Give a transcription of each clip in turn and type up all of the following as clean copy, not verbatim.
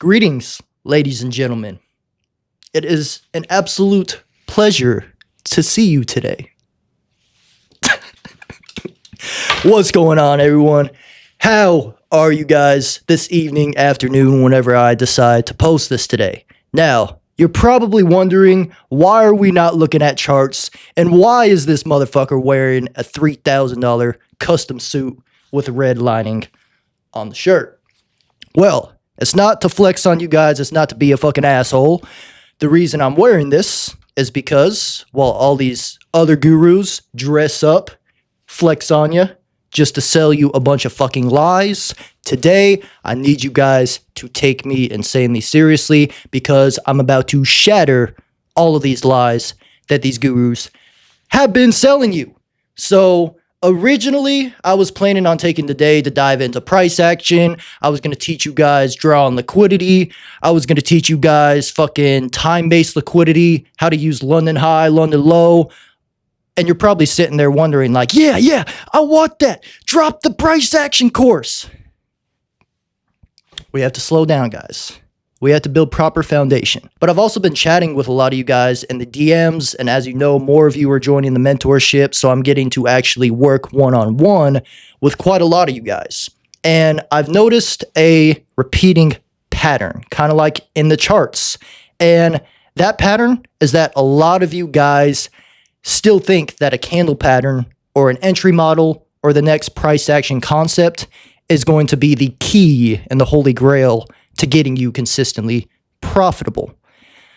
Greetings, ladies and gentlemen. It is an absolute pleasure to see you today. What's going on, everyone? How are you guys this evening, afternoon, whenever I decide to post this today? Now, you're probably wondering, why are we not looking at charts, and why is this motherfucker wearing a $3,000 custom suit with red lining on the shirt? Well, it's not to flex on you guys. It's not to be a fucking asshole. The reason I'm wearing this is because, while all these other gurus dress up, flex on you, just to sell you a bunch of fucking lies, today I need you guys to take me insanely seriously because I'm about to shatter all of these lies that these gurus have been selling you. So, originally, I was planning on taking the day to dive into price action. I was going to teach you guys draw on liquidity. I was going to teach you guys fucking time-based liquidity, how to use London high, London low. And you're probably sitting there wondering like, yeah, I want that. Drop the price action course. We have to slow down, guys. We have to build proper foundation. But I've also been chatting with a lot of you guys in the DMs, and as you know, more of you are joining the mentorship, so I'm getting to actually work one-on-one with quite a lot of you guys. And I've noticed a repeating pattern, kind of like in the charts. And that pattern is that a lot of you guys still think that a candle pattern or an entry model or the next price action concept is going to be the key and the holy grail to getting you consistently profitable.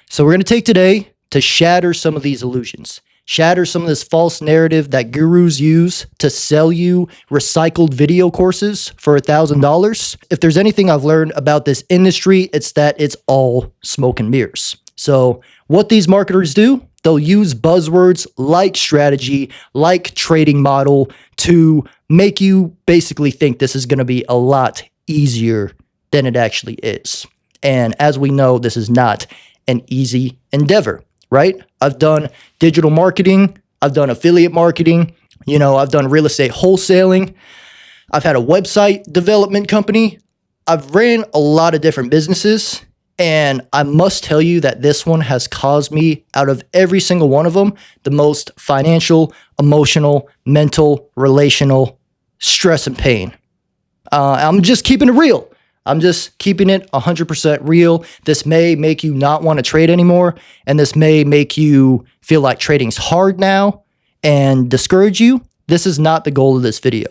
So we're going to take today to shatter some of these illusions, shatter some of this false narrative that gurus use to sell you recycled video courses for $1,000. If there's anything I've learned about this industry, it's that it's all smoke and mirrors. So what these marketers do, they'll use buzzwords like strategy, like trading model to make you basically think this is going to be a lot easier than it actually is. And as we know, this is not an easy endeavor, right? I've done digital marketing. I've done affiliate marketing. I've done real estate wholesaling. I've had a website development company. I've ran a lot of different businesses. And I must tell you that this one has caused me, out of every single one of them, the most financial, emotional, mental, relational stress and pain. I'm just keeping it real. I'm just keeping it 100% real. This may make you not want to trade anymore, and this may make you feel like trading's hard now and discourage you. This is not the goal of this video.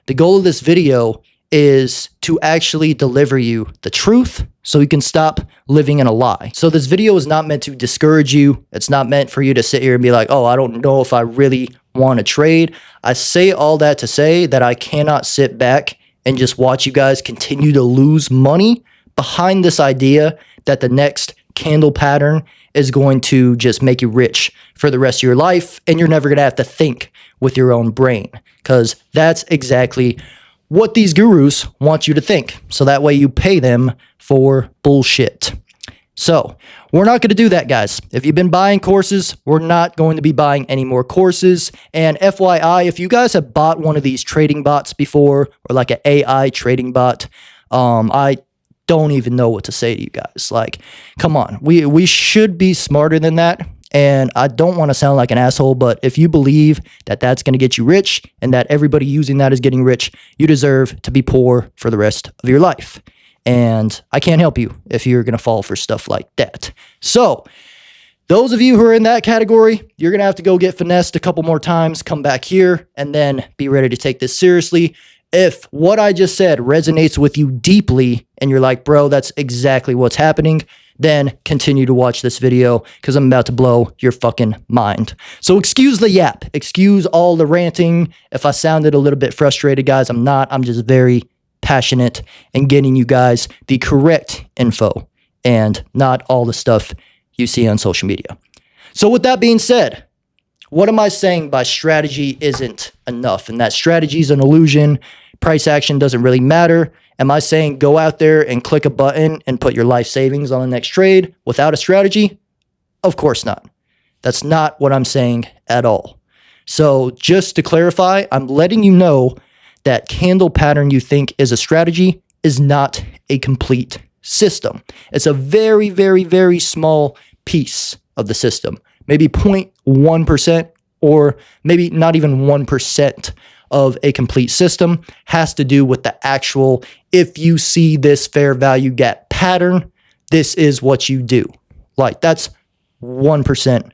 The goal of this video is to actually deliver you the truth so you can stop living in a lie. So this video is not meant to discourage you. It's not meant for you to sit here and be like, oh, I don't know if I really want to trade. I say all that to say that I cannot sit back and just watch you guys continue to lose money behind this idea that the next candle pattern is going to just make you rich for the rest of your life, and you're never going to have to think with your own brain, because that's exactly what these gurus want you to think. So that way you pay them for bullshit. So we're not going to do that, guys. If you've been buying courses, we're not going to be buying any more courses. And FYI, if you guys have bought one of these trading bots before, or like an AI trading bot, I don't even know what to say to you guys. Like, come on, we should be smarter than that. And I don't want to sound like an asshole, but if you believe that that's going to get you rich and that everybody using that is getting rich, you deserve to be poor for the rest of your life. And I can't help you if you're going to fall for stuff like that. So those of you who are in that category, you're going to have to go get finessed a couple more times, come back here, and then be ready to take this seriously. If what I just said resonates with you deeply and you're like, bro, that's exactly what's happening, then continue to watch this video because I'm about to blow your fucking mind. So excuse the yap. Excuse all the ranting. If I sounded a little bit frustrated, guys, I'm not. I'm just very passionate and getting you guys the correct info and not all the stuff you see on social media. So with that being said, what am I saying by strategy isn't enough and that strategy is an illusion? Price action doesn't really matter. Am I saying go out there and click a button and put your life savings on the next trade without a strategy? Of course not. That's not what I'm saying at all. So just to clarify, I'm letting you know that candle pattern you think is a strategy is not a complete system. It's a very, very, very small piece of the system, maybe 0.1% or maybe not even 1% of a complete system has to do with the actual, if you see this fair value gap pattern, this is what you do. Like that's 1%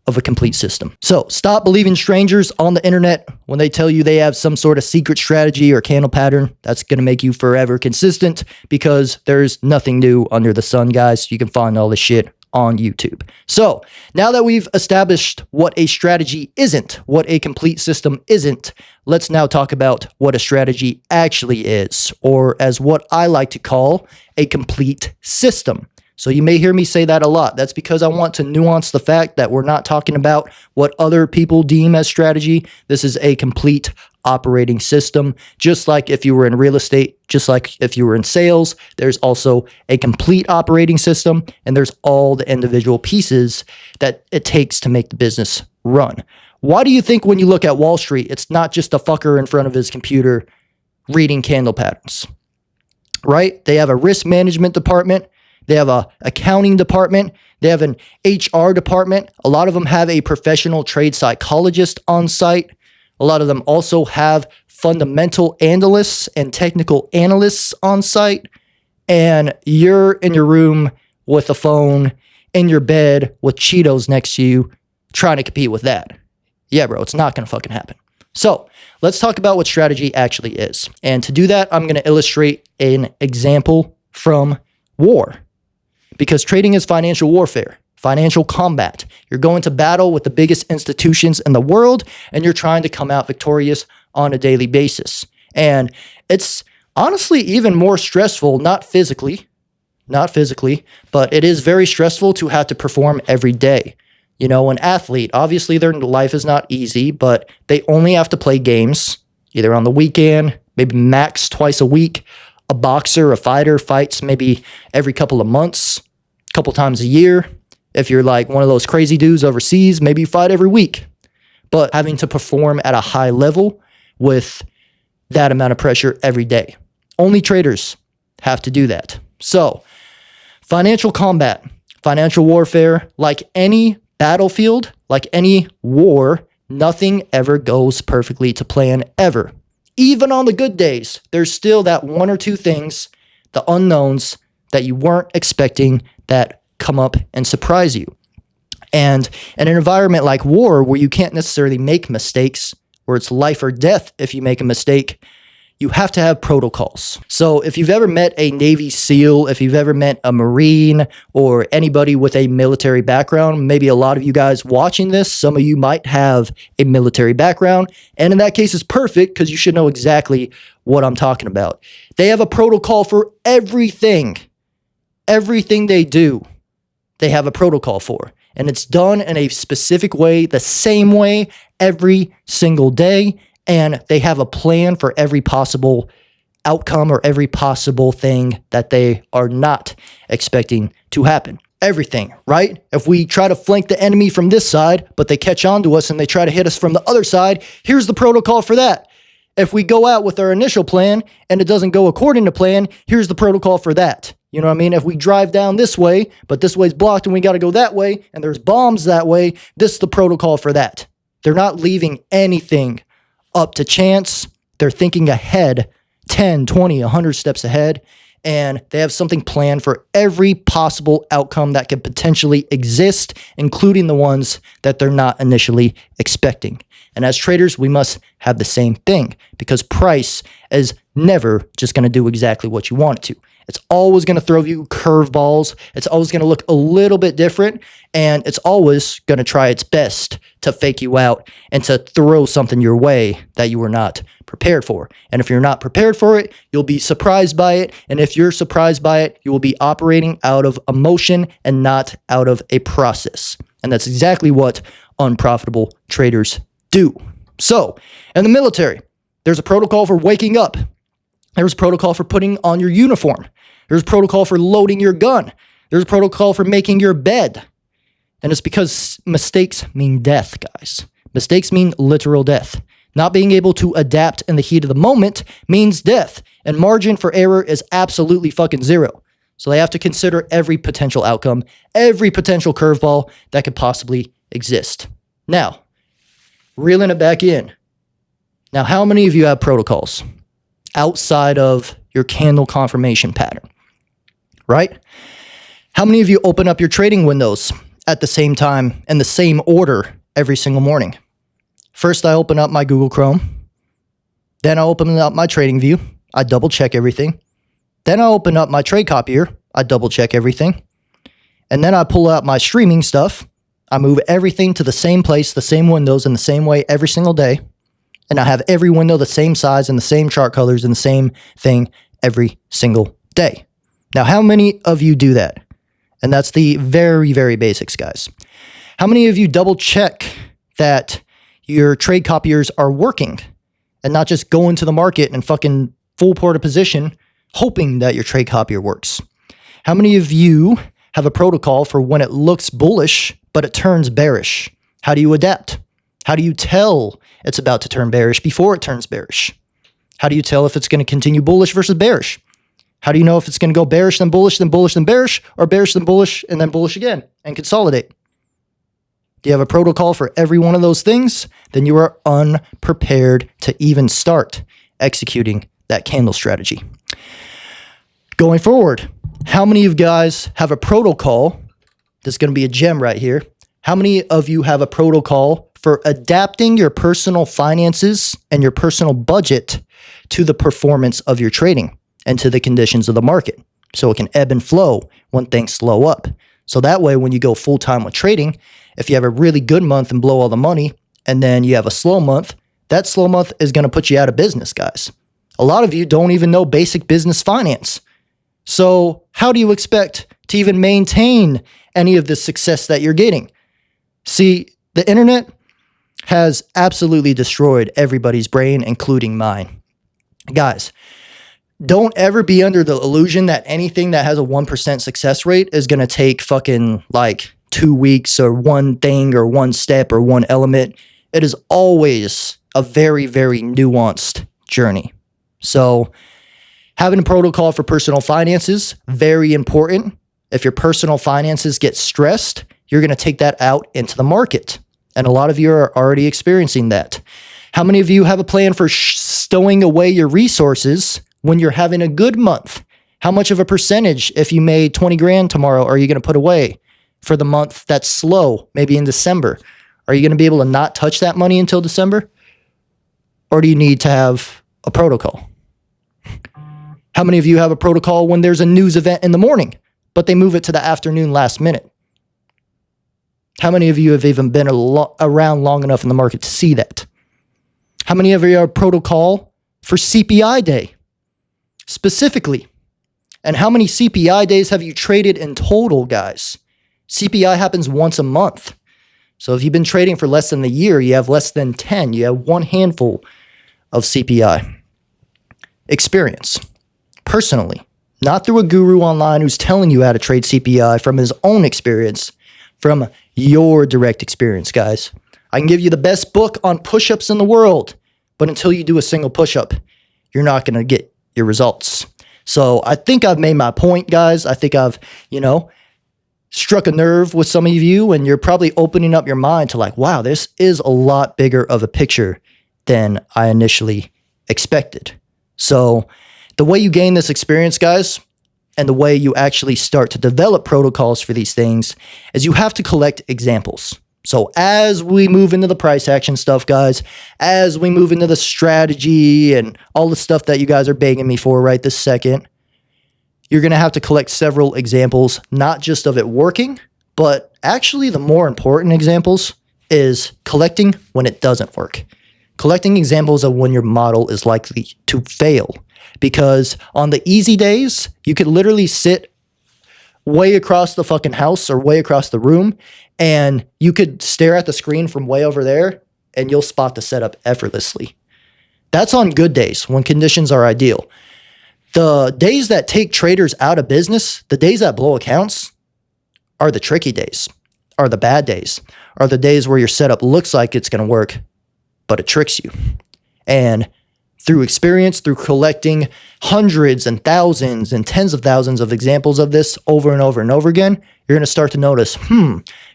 of a complete system. So stop believing strangers on the internet when they tell you they have some sort of secret strategy or candle pattern that's going to make you forever consistent, because there's nothing new under the sun, guys. You can find all this shit on YouTube. So now that we've established what a strategy isn't, what a complete system isn't, let's now talk about what a strategy actually is, or as what I like to call a complete system. So you may hear me say that a lot. That's because I want to nuance the fact that we're not talking about what other people deem as strategy. This is a complete operating system. Just like if you were in real estate, just like if you were in sales, there's also a complete operating system, and there's all the individual pieces that it takes to make the business run. Why do you think when you look at Wall Street, it's not just a fucker in front of his computer reading candle patterns, right? They have a risk management department. They have a accounting department. They have an HR department. A lot of them have a professional trade psychologist on site. A lot of them also have fundamental analysts and technical analysts on site. And you're in your room with a phone, in your bed with Cheetos next to you, trying to compete with that. Yeah, bro, it's not going to fucking happen. So let's talk about what strategy actually is. And to do that, I'm going to illustrate an example from war. Because trading is financial warfare, financial combat. You're going to battle with the biggest institutions in the world, and you're trying to come out victorious on a daily basis. And it's honestly even more stressful, not physically, but it is very stressful to have to perform every day. You know, an athlete, obviously their life is not easy, but they only have to play games either on the weekend, maybe max twice a week. A boxer, a fighter fights maybe every couple of months, couple times a year. If you're like one of those crazy dudes overseas, maybe you fight every week. But having to perform at a high level with that amount of pressure every day. Only traders have to do that. So, financial combat, financial warfare, like any battlefield, like any war, nothing ever goes perfectly to plan ever. Even on the good days, there's still that one or two things, the unknowns that you weren't expecting that come up and surprise you. And in an environment like war, where you can't necessarily make mistakes, where it's life or death if you make a mistake, you have to have protocols. So if you've ever met a Navy SEAL, if you've ever met a Marine, or anybody with a military background, maybe a lot of you guys watching this, some of you might have a military background. And in that case, it's perfect because you should know exactly what I'm talking about. They have a protocol for everything. Everything they do, they have a protocol for. And it's done in a specific way, the same way every single day. And they have a plan for every possible outcome or every possible thing that they are not expecting to happen. Everything, right? If we try to flank the enemy from this side, but they catch on to us and they try to hit us from the other side, here's the protocol for that. If we go out with our initial plan and it doesn't go according to plan, here's the protocol for that. You know what I mean? If we drive down this way, but this way's blocked and we got to go that way, and there's bombs that way, this is the protocol for that. They're not leaving anything up to chance. They're thinking ahead, 10, 20, 100 steps ahead, and they have something planned for every possible outcome that could potentially exist, including the ones that they're not initially expecting. And as traders, we must have the same thing, because price is never just going to do exactly what you want it to. It's always going to throw you curveballs. It's always going to look a little bit different, and it's always going to try its best to fake you out and to throw something your way that you were not prepared for. And if you're not prepared for it, you'll be surprised by it. And if you're surprised by it, you will be operating out of emotion and not out of a process. And that's exactly what unprofitable traders do. So, in the military, there's a protocol for waking up. There's a protocol for putting on your uniform. There's a protocol for loading your gun. There's a protocol for making your bed. And it's because mistakes mean death, guys. Mistakes mean literal death. Not being able to adapt in the heat of the moment means death. And margin for error is absolutely fucking zero. So they have to consider every potential outcome, every potential curveball that could possibly exist. Now, reeling it back in. Now, how many of you have protocols outside of your candle confirmation pattern, right? How many of you open up your trading windows at the same time in the same order every single morning? First, I open up my Google Chrome. Then I open up my trading view. I double check everything. Then I open up my trade copier. I double check everything. And then I pull out my streaming stuff. I move everything to the same place, the same windows in the same way every single day. And I have every window the same size and the same chart colors and the same thing every single day. Now, how many of you do that? And that's the very, very basics, guys. How many of you double check that your trade copiers are working and not just go into the market and fucking full port of position hoping that your trade copier works? How many of you have a protocol for when it looks bullish, but it turns bearish? How do you adapt? How do you tell it's about to turn bearish before it turns bearish? How do you tell if it's going to continue bullish versus bearish? How do you know if it's going to go bearish, then bullish, then bullish, then bearish, or bearish, then bullish, and then bullish again, and consolidate? Do you have a protocol for every one of those things? Then you are unprepared to even start executing that candle strategy. Going forward, how many of you guys have a protocol? This is going to be a gem right here. How many of you have a protocol for adapting your personal finances and your personal budget to the performance of your trading and to the conditions of the market, so it can ebb and flow when things slow up? So that way, when you go full time with trading, if you have a really good month and blow all the money, and then you have a slow month, that slow month is going to put you out of business, guys. A lot of you don't even know basic business finance. So how do you expect to even maintain any of the success that you're getting? See, the internet has absolutely destroyed everybody's brain, including mine. Guys, don't ever be under the illusion that anything that has a 1% success rate is going to take fucking like 2 weeks or one thing or one step or one element. It is always a very, very nuanced journey. So having a protocol for personal finances, very important. If your personal finances get stressed, you're going to take that out into the market. And a lot of you are already experiencing that. How many of you have a plan for stowing away your resources when you're having a good month? How much of a percentage, if you made 20 grand tomorrow, are you going to put away for the month that's slow, maybe in December? Are you going to be able to not touch that money until December? Or do you need to have a protocol? How many of you have a protocol when there's a news event in the morning, but they move it to the afternoon last minute? How many of you have even been around long enough in the market to see that? How many of you have a protocol for CPI day specifically? And how many CPI days have you traded in total, guys? CPI happens once a month. So if you've been trading for less than a year, you have less than 10. You have one handful of CPI experience. Personally, not through a guru online who's telling you how to trade CPI, from his own experience, from your direct experience, guys. I can give you the best book on push-ups in the world, but until you do a single push-up, you're not going to get your results. So I think I've made my point, guys. I think I've, struck a nerve with some of you, and you're probably opening up your mind to like, wow, this is a lot bigger of a picture than I initially expected. So the way you gain this experience, guys, and the way you actually start to develop protocols for these things is you have to collect examples. So as we move into the price action stuff, guys, as we move into the strategy and all the stuff that you guys are begging me for right this second, you're going to have to collect several examples, not just of it working, but actually the more important examples is collecting when it doesn't work. Collecting examples of when your model is likely to fail. Because on the easy days, you could literally sit way across the fucking house or way across the room, and you could stare at the screen from way over there, and you'll spot the setup effortlessly. That's on good days when conditions are ideal. The days that take traders out of business, the days that blow accounts, are the tricky days, are the bad days, are the days where your setup looks like it's going to work, but it tricks you. And through experience, through collecting hundreds and thousands and tens of thousands of examples of this over and over and over again, you're going to start to notice,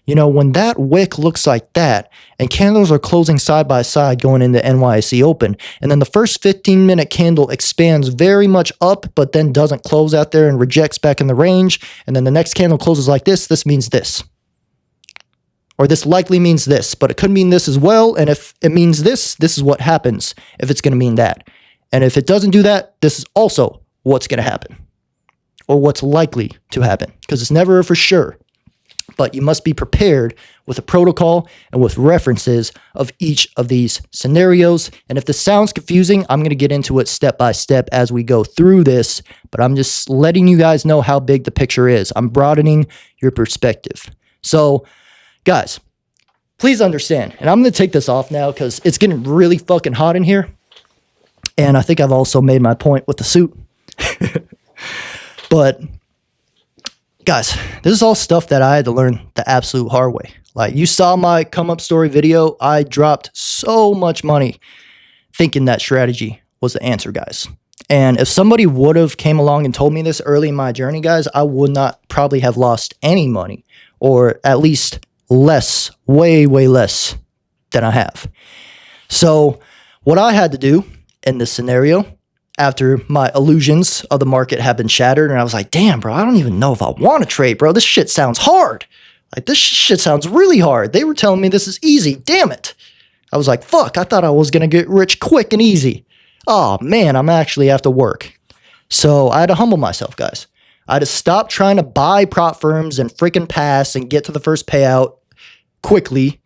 when that wick looks like that and candles are closing side by side going into NYSE open, and then the first 15-minute candle expands very much up, but then doesn't close out there and rejects back in the range, and then the next candle closes like this means this. Or this likely means this, but it could mean this as well. And if it means this is what happens if it's going to mean that. And if it doesn't do that, this is also what's going to happen or what's likely to happen, because it's never for sure. But you must be prepared with a protocol and with references of each of these scenarios. And if this sounds confusing, I'm going to get into it step by step as we go through this, but I'm just letting you guys know how big the picture is. I'm broadening your perspective. So, guys, please understand, and I'm going to take this off now because it's getting really fucking hot in here. And I think I've also made my point with the suit. But, guys, this is all stuff that I had to learn the absolute hard way. Like, you saw my come up story video. I dropped so much money thinking that strategy was the answer, guys. And if somebody would have came along and told me this early in my journey, guys, I would not probably have lost any money, or at least less, way less than I have. So what I had to do in this scenario, after my illusions of the market have been shattered, and I was like, damn, bro, I don't even know if I want to trade, bro. This shit sounds hard. Like, this shit sounds really hard. They were telling me this is easy. Damn it. I was like, fuck, I thought I was going to get rich quick and easy. Oh, man, I'm actually have to work. So I had to humble myself, guys. I had to stop trying to buy prop firms and freaking pass and get to the first payout quickly.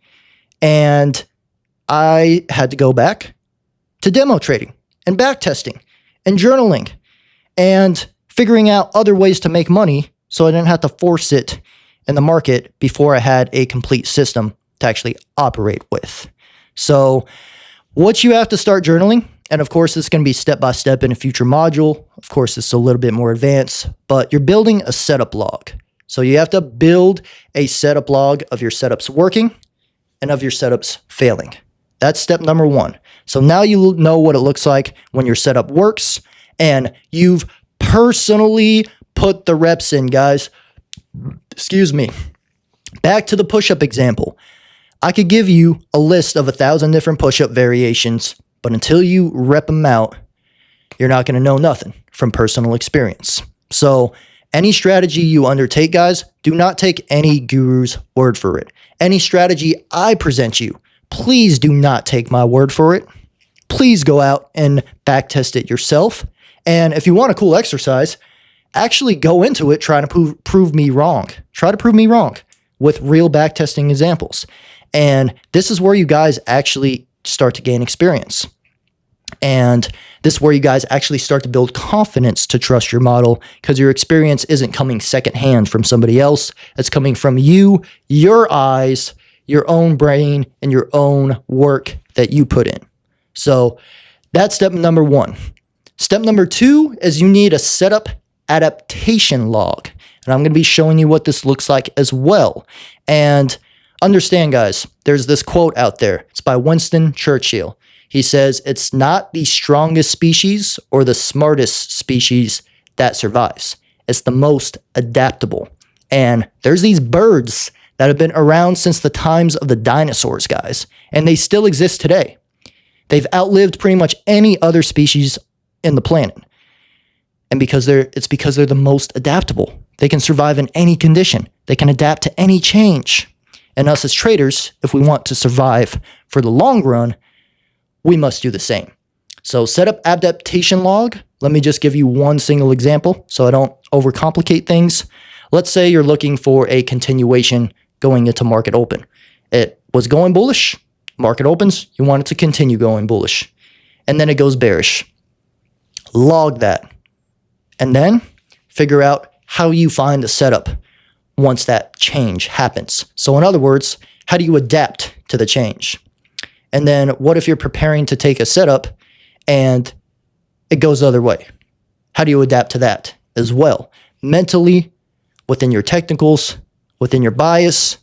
And I had to go back to demo trading and back testing and journaling and figuring out other ways to make money so I didn't have to force it in the market before I had a complete system to actually operate with. So what you have to start journaling, and of course, this is going to be step-by-step in a future module. Of course, it's a little bit more advanced, but you're building a setup log. So you have to build a setup log of your setups working and of your setups failing. That's step number one. So now you know what it looks like when your setup works, and you've personally put the reps in, guys. Excuse me. Back to the push-up example. I could give you a list of 1,000 different push-up variations, but until you rep them out, you're not going to know nothing from personal experience. So any strategy you undertake, guys, do not take any guru's word for it. Any strategy I present you, please do not take my word for it. Please go out and backtest it yourself. And if you want a cool exercise, actually go into it trying to prove me wrong. Try to prove me wrong with real backtesting examples. And this is where you guys actually start to gain experience. And this is where you guys actually start to build confidence to trust your model, because your experience isn't coming secondhand from somebody else. It's coming from you, your eyes, your own brain, and your own work that you put in. So that's step number one. Step number two is you need a setup adaptation log. And I'm going to be showing you what this looks like as well. And understand, guys, there's this quote out there. It's by Winston Churchill. He says, it's not the strongest species or the smartest species that survives. It's the most adaptable. And there's these birds that have been around since the times of the dinosaurs, guys. And they still exist today. They've outlived pretty much any other species in the planet. And it's because they're the most adaptable. They can survive in any condition. They can adapt to any change. And us as traders, if we want to survive for the long run, we must do the same. So setup adaptation log. Let me just give you one single example so I don't overcomplicate things. Let's say you're looking for a continuation going into market open. It was going bullish. Market opens. You want it to continue going bullish. And then it goes bearish. Log that. And then figure out how you find the setup once that change happens. So in other words, how do you adapt to the change? And then what if you're preparing to take a setup and it goes the other way? How do you adapt to that as well? Mentally, within your technicals, within your bias,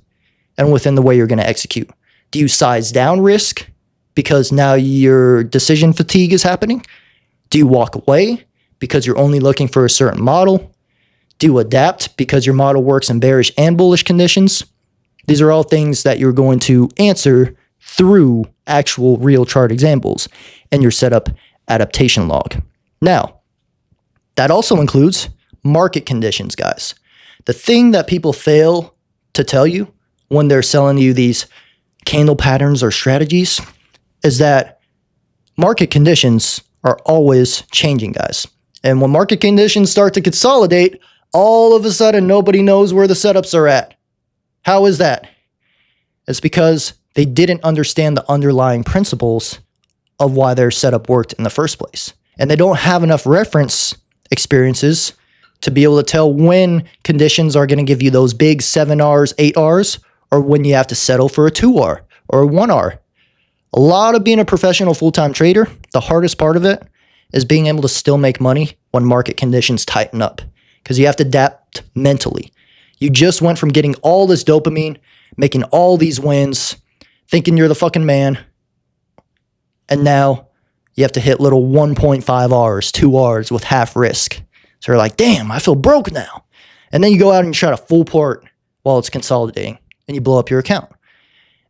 and within the way you're going to execute. Do you size down risk because now your decision fatigue is happening? Do you walk away because you're only looking for a certain model? Do you adapt because your model works in bearish and bullish conditions? These are all things that you're going to answer through actual real chart examples and your setup adaptation log. Now, that also includes market conditions, guys. The thing that people fail to tell you when they're selling you these candle patterns or strategies is that market conditions are always changing, guys. And when market conditions start to consolidate, all of a sudden nobody knows where the setups are at. How is that? It's because they didn't understand the underlying principles of why their setup worked in the first place. And they don't have enough reference experiences to be able to tell when conditions are going to give you those big 7Rs, 8Rs, or when you have to settle for a 2R or a 1R. A lot of being a professional full-time trader, the hardest part of it is being able to still make money when market conditions tighten up, because you have to adapt mentally. You just went from getting all this dopamine, making all these wins, thinking you're the fucking man, and now you have to hit little 1.5Rs, 2Rs with half risk. So you're like, damn, I feel broke now. And then you go out and you try to full part while it's consolidating, and you blow up your account.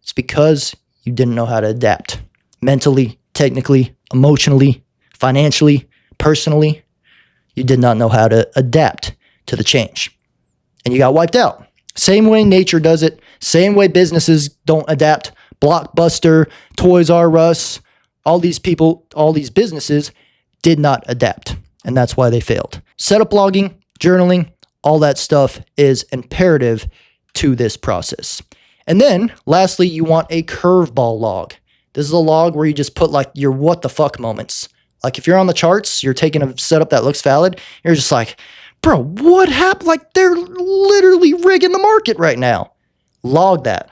It's because you didn't know how to adapt mentally, technically, emotionally, financially, personally. You did not know how to adapt to the change, and you got wiped out. Same way nature does it. Same way businesses don't adapt. Blockbuster, Toys R Us, all these people, all these businesses did not adapt, and that's why they failed. Setup logging, journaling, all that stuff is imperative to this process. And then, lastly, you want a curveball log. This is a log where you just put like your what the fuck moments. Like if you're on the charts, you're taking a setup that looks valid, you're just like, bro, what happened? Like they're literally rigging the market right now. Log that.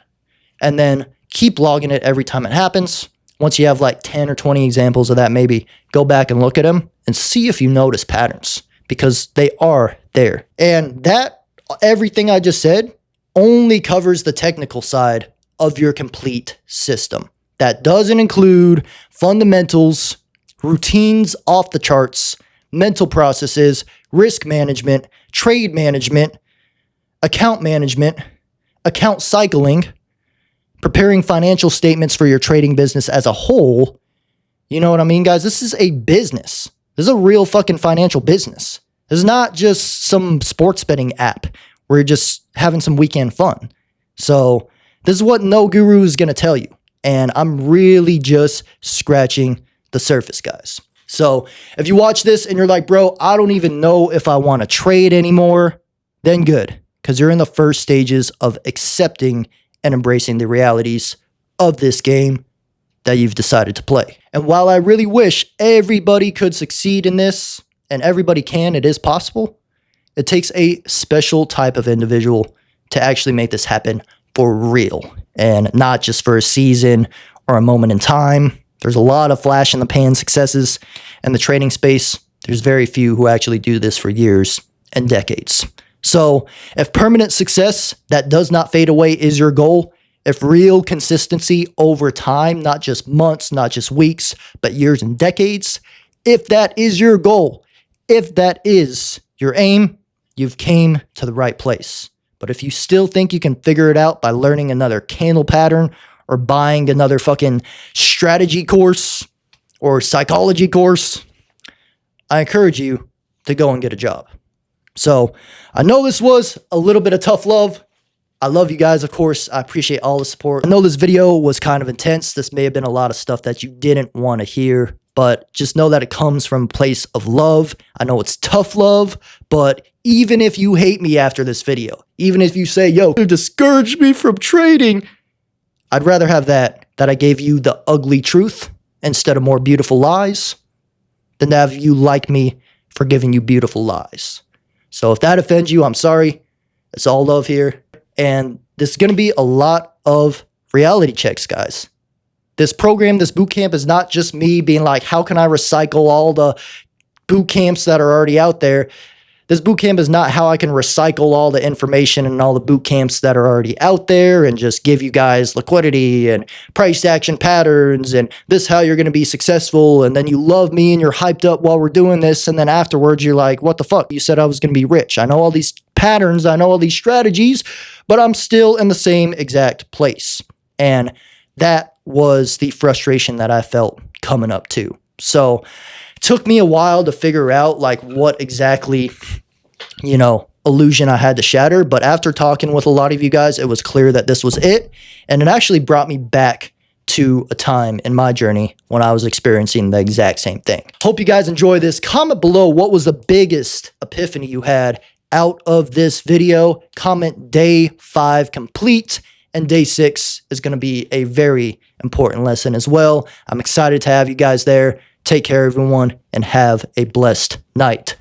And then keep logging it every time it happens. Once you have like 10 or 20 examples of that, maybe go back and look at them and see if you notice patterns, because they are there. And that, everything I just said, only covers the technical side of your complete system. That doesn't include fundamentals, routines off the charts, mental processes, risk management, trade management, account cycling, preparing financial statements for your trading business as a whole. You know what I mean, guys? This is a business. This is a real fucking financial business. This is not just some sports betting app where you're just having some weekend fun. So this is what no guru is going to tell you. And I'm really just scratching the surface, guys. So if you watch this and you're like, bro, I don't even know if I want to trade anymore, then good, because you're in the first stages of accepting and embracing the realities of this game that you've decided to play. And while I really wish everybody could succeed in this, and everybody can, it is possible, it takes a special type of individual to actually make this happen for real, and not just for a season or a moment in time. There's a lot of flash in the pan successes in the trading space. There's very few who actually do this for years and decades. So if permanent success that does not fade away is your goal, if real consistency over time, not just months, not just weeks, but years and decades, if that is your goal, if that is your aim, you've came to the right place. But if you still think you can figure it out by learning another candle pattern or buying another fucking strategy course or psychology course, I encourage you to go and get a job. So I know this was a little bit of tough love. I love you guys, of course. I appreciate all the support. I know this video was kind of intense. This may have been a lot of stuff that you didn't want to hear, but just know that it comes from a place of love. I know it's tough love, but even if you hate me after this video, even if you say, yo, you discouraged me from trading, I'd rather have that I gave you the ugly truth instead of more beautiful lies, than to have you like me for giving you beautiful lies. So if that offends you, I'm sorry. It's all love here. And this is going to be a lot of reality checks, guys. This program, this boot camp is not just me being like, how can I recycle all the boot camps that are already out there? This boot camp is not how I can recycle all the information and all the boot camps that are already out there and just give you guys liquidity and price action patterns and this is how you're going to be successful. And then you love me and you're hyped up while we're doing this. And then afterwards you're like, what the fuck? You said I was going to be rich. I know all these patterns. I know all these strategies, but I'm still in the same exact place. And that was the frustration that I felt coming up to. So it took me a while to figure out like what exactly, illusion I had to shatter. But after talking with a lot of you guys, it was clear that this was it. And it actually brought me back to a time in my journey when I was experiencing the exact same thing. Hope you guys enjoy this. Comment below what was the biggest epiphany you had out of this video. Comment day 5 complete, and day 6 is going to be a very important lesson as well. I'm excited to have you guys there. Take care, everyone, and have a blessed night.